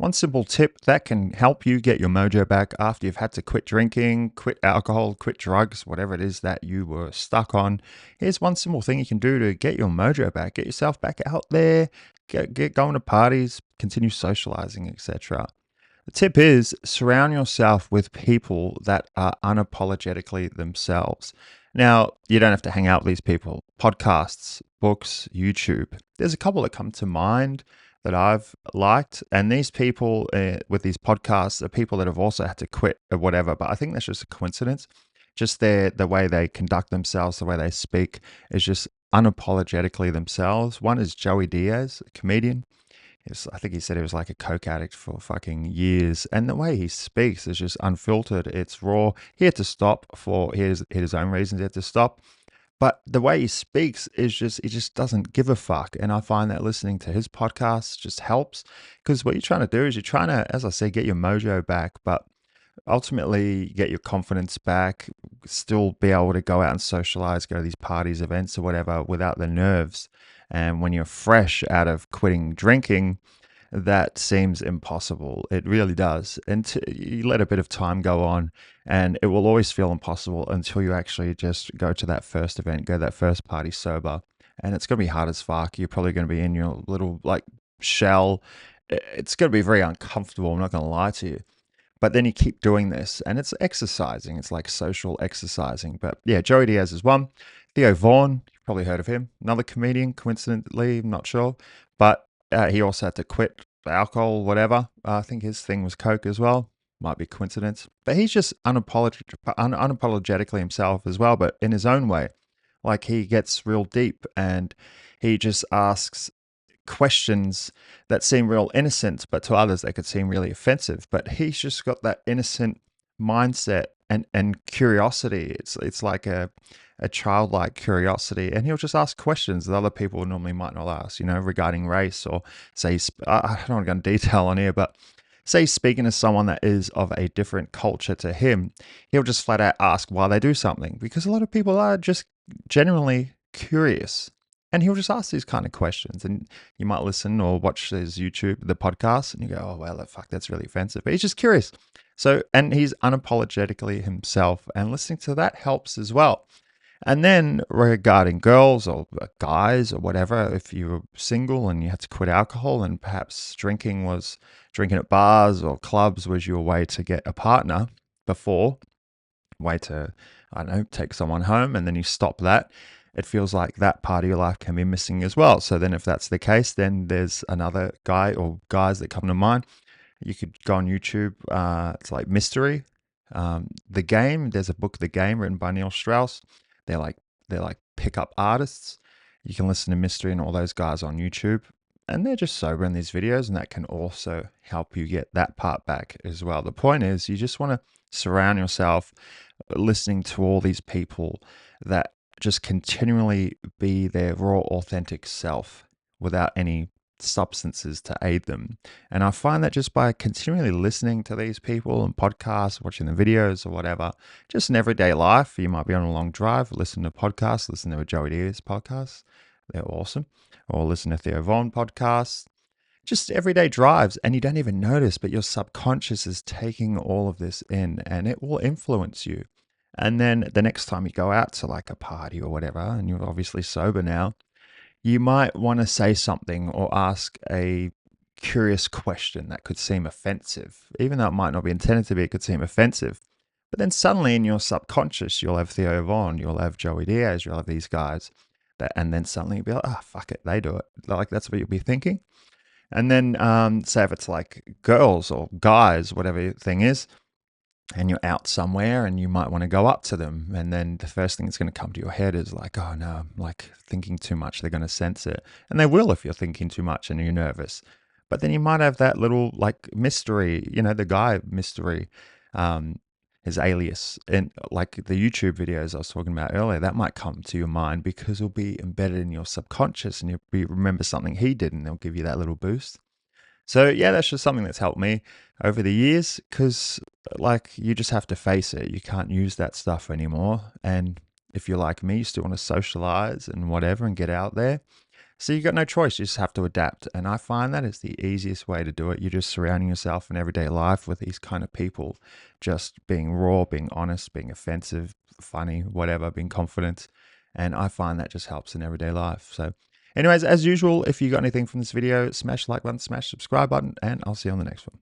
One simple tip that can help you get your mojo back after you've had to quit drinking, quit alcohol, quit drugs, whatever it is that you were stuck on. Here's one simple thing you can do to get your mojo back, get yourself back out there, get going to parties, continue socializing, etc. The tip is surround yourself with people that are unapologetically themselves. Now, you don't have to hang out with these people. Podcasts, books, YouTube. There's a couple that come to mind that I've liked. And these people with these podcasts are people that have also had to quit or whatever. But I think that's just a coincidence. Just the way they conduct themselves, the way they speak is just unapologetically themselves. One is Joey Diaz, a comedian. I think he said he was like a coke addict for fucking years. And the way he speaks is just unfiltered. It's raw. He had to stop for his own reasons. He had to stop. But the way he speaks is he just doesn't give a fuck. And I find that listening to his podcast just helps because what you're trying to do is you're trying to, as I say, get your mojo back, but ultimately get your confidence back, still be able to go out and socialize, go to these parties, events, or whatever without the nerves. And when you're fresh out of quitting drinking, that seems impossible. It really does. And you let a bit of time go on, and it will always feel impossible until you actually just go to that first event, go to that first party sober. And it's going to be hard as fuck. You're probably going to be in your little like shell. It's going to be very uncomfortable. I'm not going to lie to you. But then you keep doing this, and it's exercising. It's like social exercising. But yeah, Joey Diaz is one. Theo Vaughn, you've probably heard of him. Another comedian, coincidentally, I'm not sure. But he also had to quit alcohol, whatever. I think his thing was coke as well. Might be coincidence. But he's just unapologetically himself as well, but in his own way. Like he gets real deep and he just asks questions that seem real innocent, but to others they could seem really offensive. But he's just got that innocent mindset and curiosity. It's like a childlike curiosity, and he'll just ask questions that other people normally might not ask, regarding race, or say, I don't want to go into detail on here, but say speaking to someone that is of a different culture to him, he'll just flat out ask why they do something, because a lot of people are just genuinely curious. And he'll just ask these kind of questions, and you might listen or watch his YouTube, the podcast, and you go, "Oh well, fuck, that's really offensive." But he's just curious. So, and he's unapologetically himself, and listening to that helps as well. And then regarding girls or guys or whatever, if you were single and you had to quit alcohol, and perhaps drinking at bars or clubs was your way to get a partner before, way to, I don't know, take someone home, and then you stop that, it feels like that part of your life can be missing as well. So then if that's the case, then there's another guy or guys that come to mind. You could go on YouTube. It's like Mystery. The Game. There's a book, The Game, written by Neil Strauss. They're like pickup artists. You can listen to Mystery and all those guys on YouTube. And they're just sober in these videos, and that can also help you get that part back as well. The point is, you just want to surround yourself listening to all these people that just continually be their raw, authentic self without any substances to aid them. And I find that just by continually listening to these people and podcasts, watching the videos or whatever, just in everyday life, you might be on a long drive, listen to podcasts, listen to a Joey Diaz podcast. They're awesome. Or listen to Theo Vaughn podcasts. Just everyday drives, and you don't even notice, but your subconscious is taking all of this in, and it will influence you. And then the next time you go out to like a party or whatever, and you're obviously sober now, you might want to say something or ask a curious question that could seem offensive. Even though it might not be intended to be, it could seem offensive. But then suddenly in your subconscious, you'll have Theo Vaughn, you'll have Joey Diaz, you'll have these guys. And then suddenly you'll be like, oh, fuck it, they do it. Like that's what you'll be thinking. And then say if it's like girls or guys, whatever your thing is, and you're out somewhere and you might want to go up to them. And then the first thing that's going to come to your head is like, oh no, I'm like thinking too much. They're going to sense it. And they will if you're thinking too much and you're nervous. But then you might have that little like mystery, the guy mystery, his alias, and like the YouTube videos I was talking about earlier, that might come to your mind because it'll be embedded in your subconscious, and you'll remember something he did, and they'll give you that little boost. So yeah, that's just something that's helped me over the years, because like you just have to face it. You can't use that stuff anymore. And if you're like me, you still want to socialize and whatever and get out there. So you got no choice. You just have to adapt. And I find that is the easiest way to do it. You're just surrounding yourself in everyday life with these kind of people, just being raw, being honest, being offensive, funny, whatever, being confident. And I find that just helps in everyday life. So anyways, as usual, if you got anything from this video, smash the like button, smash the subscribe button, and I'll see you on the next one.